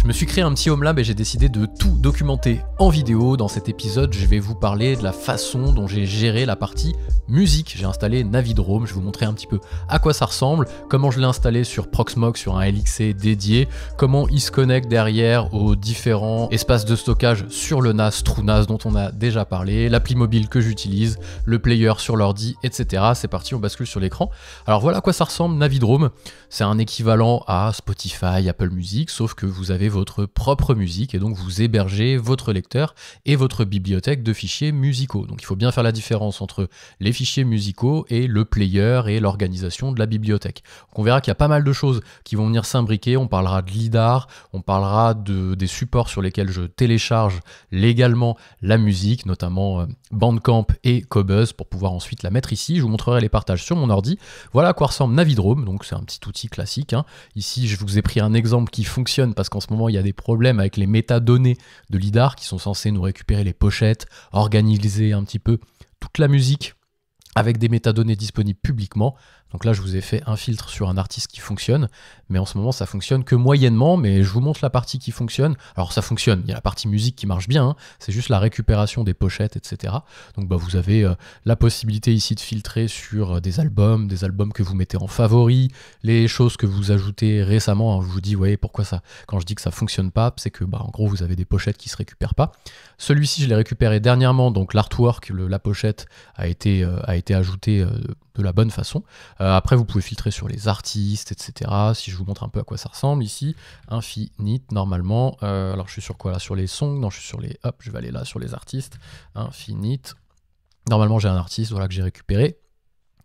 Je me suis créé un petit home lab et j'ai décidé de tout documenter en vidéo. Dans cet épisode, je vais vous parler de la façon dont j'ai géré la partie musique. J'ai installé Navidrome, je vais vous montrer un petit peu à quoi ça ressemble, comment je l'ai installé sur Proxmox, sur un LXC dédié, comment il se connecte derrière aux différents espaces de stockage sur le NAS, TrueNAS dont on a déjà parlé, l'appli mobile que j'utilise, le player sur l'ordi, etc. C'est parti, on bascule sur l'écran. Alors voilà à quoi ça ressemble Navidrome. C'est un équivalent à Spotify, Apple Music, sauf que vous avez votre propre musique et donc vous hébergez votre lecteur et votre bibliothèque de fichiers musicaux. Donc il faut bien faire la différence entre les fichiers musicaux et le player et l'organisation de la bibliothèque. Donc on verra qu'il y a pas mal de choses qui vont venir s'imbriquer. On parlera de LIDAR, on parlera des supports sur lesquels je télécharge légalement la musique, notamment Bandcamp et Qobuz pour pouvoir ensuite la mettre ici. Je vous montrerai les partages sur mon ordi. Voilà à quoi ressemble Navidrome, donc c'est un petit outil classique. Ici je vous ai pris un exemple qui fonctionne parce qu'en ce moment il y a des problèmes avec les métadonnées de LIDAR qui sont censés nous récupérer les pochettes, organiser un petit peu toute la musique avec des métadonnées disponibles publiquement. Donc là, je vous ai fait un filtre sur un artiste qui fonctionne, mais en ce moment, ça fonctionne que moyennement, mais je vous montre la partie qui fonctionne. Alors ça fonctionne, il y a la partie musique qui marche bien, c'est juste la récupération des pochettes, etc. Donc vous avez la possibilité ici de filtrer sur des albums que vous mettez en favoris, les choses que vous ajoutez récemment. Je vous dis, voyez pourquoi ça, quand je dis que ça fonctionne pas, c'est que en gros, vous avez des pochettes qui se récupèrent pas. Celui-ci, je l'ai récupéré dernièrement, donc l'artwork, la pochette a été ajoutée de la bonne façon. Après, vous pouvez filtrer sur les artistes, etc. Si je vous montre un peu à quoi ça ressemble ici, Infinite normalement. Alors, je suis sur quoi là? Sur les songs? Non, je suis sur les... Hop, je vais aller là sur les artistes. Infinite. Normalement, j'ai un artiste voilà, que j'ai récupéré.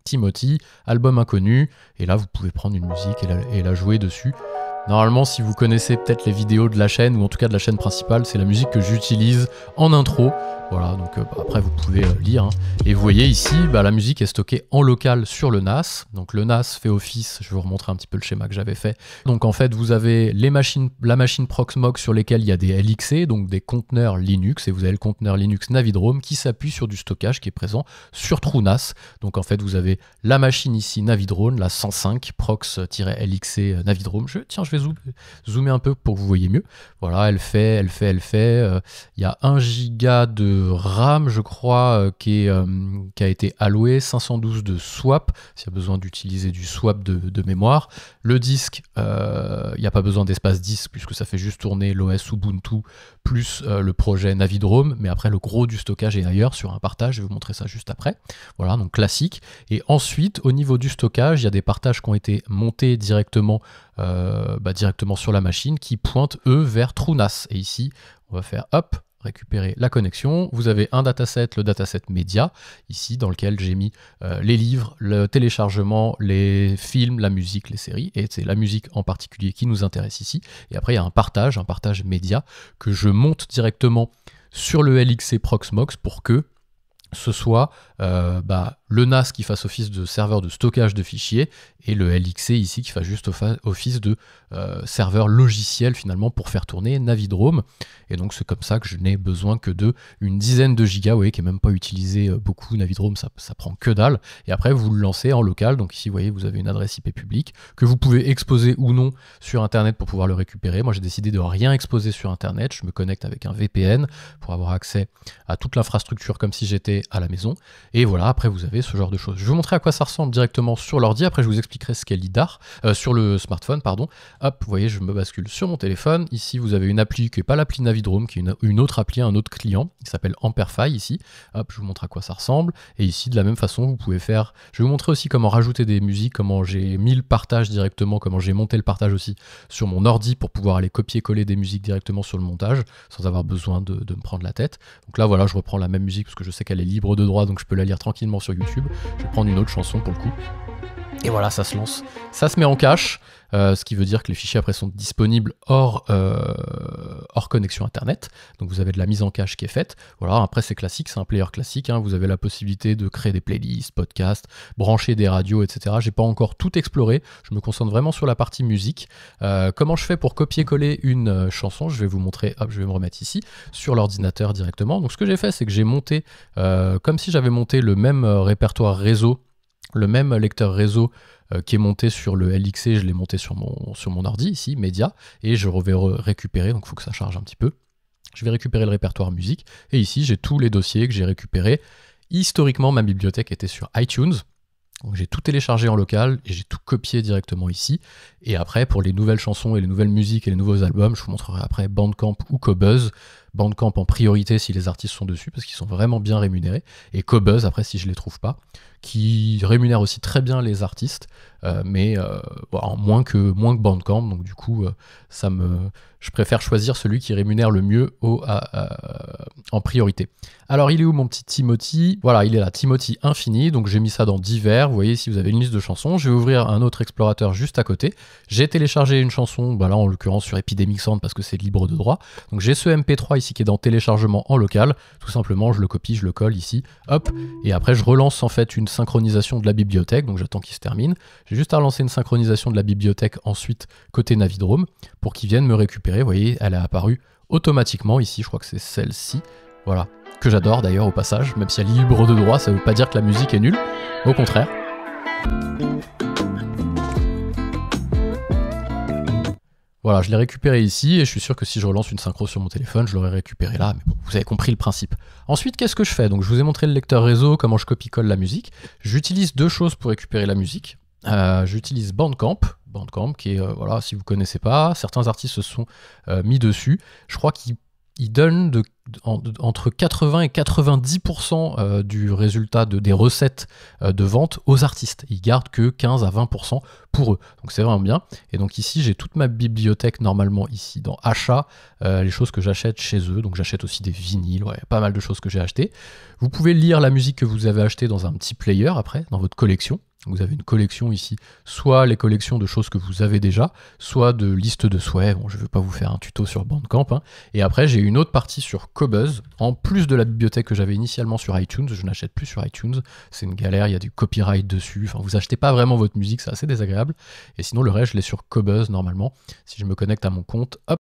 Timothy, album inconnu. Et là, vous pouvez prendre une musique et la jouer dessus. Normalement, si vous connaissez peut-être les vidéos de la chaîne, ou en tout cas de la chaîne principale, c'est la musique que j'utilise en intro. Voilà, donc après vous pouvez lire. Et vous voyez ici, la musique est stockée en local sur le NAS. Donc le NAS fait office, je vais vous remontrer un petit peu le schéma que j'avais fait. Donc en fait, vous avez la machine Proxmox sur lesquelles il y a des LXC, donc des conteneurs Linux, et vous avez le conteneur Linux Navidrome qui s'appuie sur du stockage qui est présent sur TrueNAS. Donc en fait, vous avez la machine ici Navidrome, la 105 Prox-LXC Navidrome. Tiens, je vais zoomer un peu pour que vous voyez mieux. Voilà, elle fait. Il y a 1 giga de RAM, je crois, qui a été alloué, 512 de swap, s'il y a besoin d'utiliser du swap de mémoire. Le disque, il n'y a pas besoin d'espace disque, puisque ça fait juste tourner l'OS Ubuntu, plus le projet Navidrome, mais après, le gros du stockage est ailleurs, sur un partage, je vais vous montrer ça juste après. Voilà, donc classique. Et ensuite, au niveau du stockage, il y a des partages qui ont été montés directement sur la machine, qui pointent, eux, vers TrueNAS. Et ici, on va faire, hop, récupérer la connexion. Vous avez un dataset, le dataset média, ici, dans lequel j'ai mis les livres, le téléchargement, les films, la musique, les séries, et c'est la musique en particulier qui nous intéresse ici. Et après, il y a un partage média, que je monte directement sur le LXC Proxmox pour que ce soit le NAS qui fasse office de serveur de stockage de fichiers et le LXC ici qui fasse juste office de serveur logiciel finalement pour faire tourner Navidrome. Et donc c'est comme ça que je n'ai besoin que de une dizaine de gigas, vous voyez, qui n'est même pas utilisé beaucoup. Navidrome, ça prend que dalle. Et après vous le lancez en local. Donc ici vous voyez, vous avez une adresse IP publique que vous pouvez exposer ou non sur internet pour pouvoir le récupérer. Moi j'ai décidé de rien exposer sur internet. Je me connecte avec un VPN pour avoir accès à toute l'infrastructure comme si j'étais à la maison. Et voilà, après vous avez ce genre de choses. Je vais vous montrer à quoi ça ressemble directement sur l'ordi, après je vous expliquerai ce qu'est LIDAR, sur le smartphone, pardon. Hop, vous voyez, je me bascule sur mon téléphone. Ici, vous avez une appli qui n'est pas l'appli Navidrome, qui est une autre appli, un autre client, qui s'appelle Amperfy, ici. Hop, je vous montre à quoi ça ressemble. Et ici, de la même façon, vous pouvez faire... Je vais vous montrer aussi comment rajouter des musiques, comment j'ai mis le partage directement, comment j'ai monté le partage aussi sur mon ordi pour pouvoir aller copier-coller des musiques directement sur le montage, sans avoir besoin de me prendre la tête. Donc là, voilà, je reprends la même musique, parce que je sais qu'elle est libre de droit, donc je peux la lire tranquillement sur YouTube. Je vais prendre une autre chanson pour le coup. Et voilà, ça se lance. Ça se met en cache, ce qui veut dire que les fichiers après sont disponibles hors connexion internet. Donc vous avez de la mise en cache qui est faite. Voilà, après c'est classique, c'est un player classique. Vous avez la possibilité de créer des playlists, podcasts, brancher des radios, etc. J'ai pas encore tout exploré. Je me concentre vraiment sur la partie musique. Comment je fais pour copier-coller une chanson? Je vais vous montrer. Hop, je vais me remettre ici sur l'ordinateur directement. Donc ce que j'ai fait, c'est que j'ai monté, comme si j'avais monté le même répertoire réseau, le même lecteur réseau qui est monté sur le LXC, je l'ai monté sur mon ordi ici, Média, et je vais récupérer, donc il faut que ça charge un petit peu. Je vais récupérer le répertoire musique, et ici j'ai tous les dossiers que j'ai récupérés. Historiquement, ma bibliothèque était sur iTunes, donc j'ai tout téléchargé en local et j'ai tout copié directement ici. Et après, pour les nouvelles chansons et les nouvelles musiques et les nouveaux albums, je vous montrerai après Bandcamp ou Qobuz. Bandcamp en priorité si les artistes sont dessus, parce qu'ils sont vraiment bien rémunérés. Et Qobuz, après, si je ne les trouve pas, qui rémunère aussi très bien les artistes, mais moins que Bandcamp. Donc du coup, je préfère choisir celui qui rémunère le mieux en priorité. Alors il est où mon petit Timothy? Voilà, il est là, Timothy Infini, donc j'ai mis ça dans divers. Vous voyez ici vous avez une liste de chansons. Je vais ouvrir un autre explorateur juste à côté. J'ai téléchargé une chanson, là en l'occurrence sur Epidemic Sound parce que c'est libre de droit. Donc j'ai ce MP3 ici qui est dans téléchargement en local. Tout simplement je le copie, je le colle ici, hop, et après je relance en fait une synchronisation de la bibliothèque, donc j'attends qu'il se termine. J'ai juste à relancer une synchronisation de la bibliothèque ensuite côté Navidrome pour qu'il vienne me récupérer. Vous voyez, elle est apparue automatiquement ici, je crois que c'est celle-ci, voilà, que j'adore d'ailleurs au passage, même si elle est libre de droit, ça veut pas dire que la musique est nulle, au contraire. Voilà, je l'ai récupéré ici et je suis sûr que si je relance une synchro sur mon téléphone, je l'aurais récupéré là, mais bon, vous avez compris le principe. Ensuite, qu'est-ce que je fais? Donc je vous ai montré le lecteur réseau, comment je copie-colle la musique. J'utilise deux choses pour récupérer la musique. J'utilise Bandcamp qui est, voilà, si vous connaissez pas, certains artistes se sont mis dessus. Je crois qu'il donne entre 80 et 90% du résultat des recettes de vente aux artistes. Ils gardent que 15 à 20% pour eux. Donc c'est vraiment bien. Et donc ici, j'ai toute ma bibliothèque normalement ici dans achats, les choses que j'achète chez eux. Donc j'achète aussi des vinyles, ouais, pas mal de choses que j'ai achetées. Vous pouvez lire la musique que vous avez achetée dans un petit player après, dans votre collection. Vous avez une collection ici, soit les collections de choses que vous avez déjà, soit de listes de souhaits. Bon, je ne vais pas vous faire un tuto sur Bandcamp, hein. Et après, j'ai une autre partie sur Qobuz, en plus de la bibliothèque que j'avais initialement sur iTunes. Je n'achète plus sur iTunes, c'est une galère, il y a du copyright dessus. Enfin, vous achetez pas vraiment votre musique, c'est assez désagréable. Et sinon, le reste, je l'ai sur Qobuz normalement. Si je me connecte à mon compte, hop,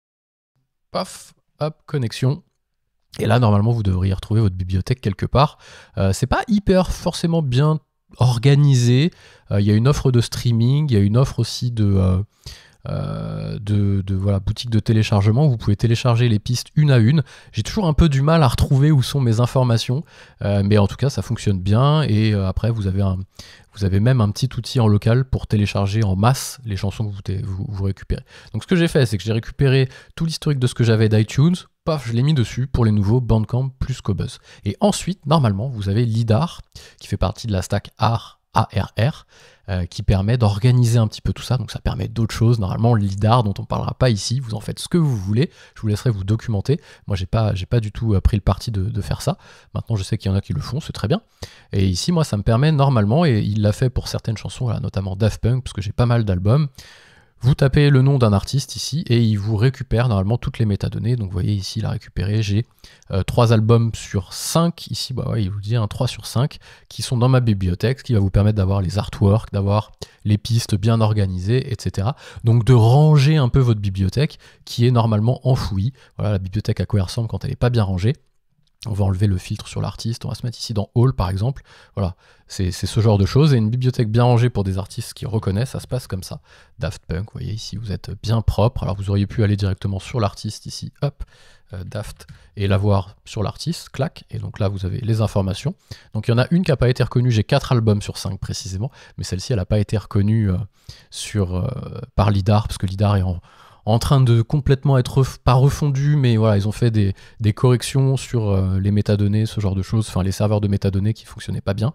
paf, hop, connexion. Et là, normalement, vous devriez retrouver votre bibliothèque quelque part. C'est pas hyper forcément bien organisé, il y a une offre de streaming, il y a une offre aussi de voilà, boutique de téléchargement, vous pouvez télécharger les pistes une à une. J'ai toujours un peu du mal à retrouver où sont mes informations, mais en tout cas ça fonctionne bien, et après vous avez même un petit outil en local pour télécharger en masse les chansons que vous récupérez. Donc ce que j'ai fait, c'est que j'ai récupéré tout l'historique de ce que j'avais d'iTunes, paf, je l'ai mis dessus pour les nouveaux Bandcamp plus Qobuz. Et ensuite, normalement, vous avez Lidar, qui fait partie de la stack ARR, qui permet d'organiser un petit peu tout ça. Donc ça permet d'autres choses. Normalement, Lidar, dont on ne parlera pas ici, vous en faites ce que vous voulez. Je vous laisserai vous documenter. Moi, j'ai pas du tout pris le parti de faire ça. Maintenant, je sais qu'il y en a qui le font, c'est très bien. Et ici, moi, ça me permet normalement, et il l'a fait pour certaines chansons, là, notamment Daft Punk, parce que j'ai pas mal d'albums. Vous tapez le nom d'un artiste ici et il vous récupère normalement toutes les métadonnées. Donc vous voyez ici, il a récupéré, j'ai 3 albums sur 5. Ici, bah ouais, il vous dit 3 sur 5 qui sont dans ma bibliothèque, ce qui va vous permettre d'avoir les artworks, d'avoir les pistes bien organisées, etc. Donc de ranger un peu votre bibliothèque qui est normalement enfouie. Voilà la bibliothèque à quoi elle ressemble quand elle n'est pas bien rangée. On va enlever le filtre sur l'artiste, on va se mettre ici dans All par exemple. Voilà, c'est ce genre de choses. Et une bibliothèque bien rangée pour des artistes qui reconnaissent, ça se passe comme ça. Daft Punk, vous voyez ici, vous êtes bien propre. Alors vous auriez pu aller directement sur l'artiste ici, hop, Daft, et la voir sur l'artiste, clac. Et donc là, vous avez les informations. Donc il y en a une qui n'a pas été reconnue, j'ai 4 albums sur 5 précisément, mais celle-ci, elle n'a pas été reconnue par Lidar, parce que Lidar est en train de complètement être pas refondu, mais voilà, ils ont fait des corrections sur les métadonnées, ce genre de choses, enfin les serveurs de métadonnées qui fonctionnaient pas bien.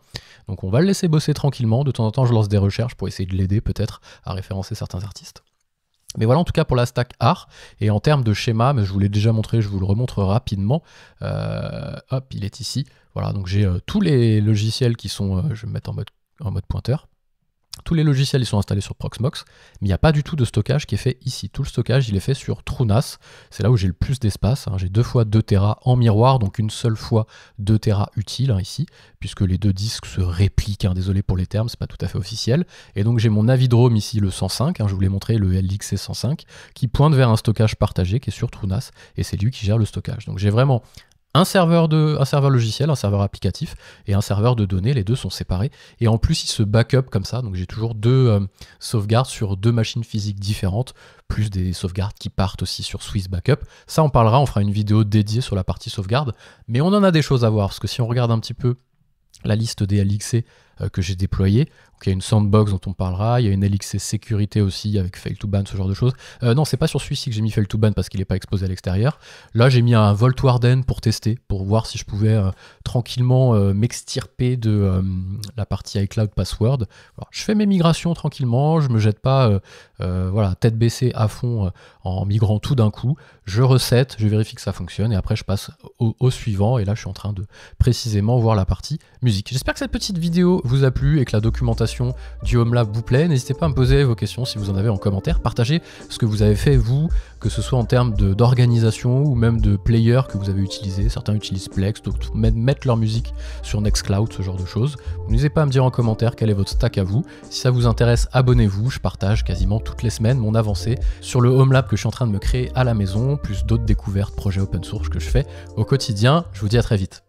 Donc on va le laisser bosser tranquillement. De temps en temps, je lance des recherches pour essayer de l'aider peut-être à référencer certains artistes. Mais voilà en tout cas pour la stack art. Et en termes de schéma, mais je vous l'ai déjà montré, je vous le remontre rapidement. Hop, il est ici. Voilà, donc j'ai tous les logiciels qui sont, je vais me mettre en mode pointeur. Tous les logiciels ils sont installés sur Proxmox, mais il n'y a pas du tout de stockage qui est fait ici. Tout le stockage il est fait sur TrueNAS, c'est là où j'ai le plus d'espace, hein. J'ai 2 fois 2 Tera en miroir, donc une seule fois 2 Tera utile, hein, ici, puisque les deux disques se répliquent, hein. Désolé pour les termes, c'est pas tout à fait officiel. Et donc j'ai mon Navidrome ici, le 105, hein, je vous l'ai montré, le LXC 105, qui pointe vers un stockage partagé qui est sur TrueNAS, et c'est lui qui gère le stockage. Donc j'ai vraiment un serveur logiciel, un serveur applicatif et un serveur de données, les deux sont séparés. Et en plus, il se backup comme ça, donc j'ai toujours deux sauvegardes sur deux machines physiques différentes, plus des sauvegardes qui partent aussi sur Swiss Backup. Ça, on parlera, on fera une vidéo dédiée sur la partie sauvegarde, mais on en a des choses à voir, parce que si on regarde un petit peu la liste des LXC que j'ai déployées, il y a une sandbox dont on parlera, il y a une LXC sécurité aussi avec fail to ban, ce genre de choses. Non, c'est pas sur celui-ci que j'ai mis fail to ban parce qu'il n'est pas exposé à l'extérieur. Là, j'ai mis un Vault Warden pour tester, pour voir si je pouvais tranquillement m'extirper de la partie iCloud Password. Alors, je fais mes migrations tranquillement, je me jette pas voilà, tête baissée à fond en migrant tout d'un coup. Je reset, je vérifie que ça fonctionne et après je passe au suivant. Et là, je suis en train de précisément voir la partie musique. J'espère que cette petite vidéo vous a plu et que la documentation du Homelab vous plaît. N'hésitez pas à me poser vos questions si vous en avez en commentaire. Partagez ce que vous avez fait vous, que ce soit en termes d'organisation ou même de player que vous avez utilisé. Certains utilisent Plex, d'autres mettent leur musique sur Nextcloud, ce genre de choses. N'hésitez pas à me dire en commentaire quel est votre stack à vous. Si ça vous intéresse, abonnez-vous. Je partage quasiment toutes les semaines mon avancée sur le Homelab que je suis en train de me créer à la maison, plus d'autres découvertes, projets open source que je fais au quotidien. Je vous dis à très vite.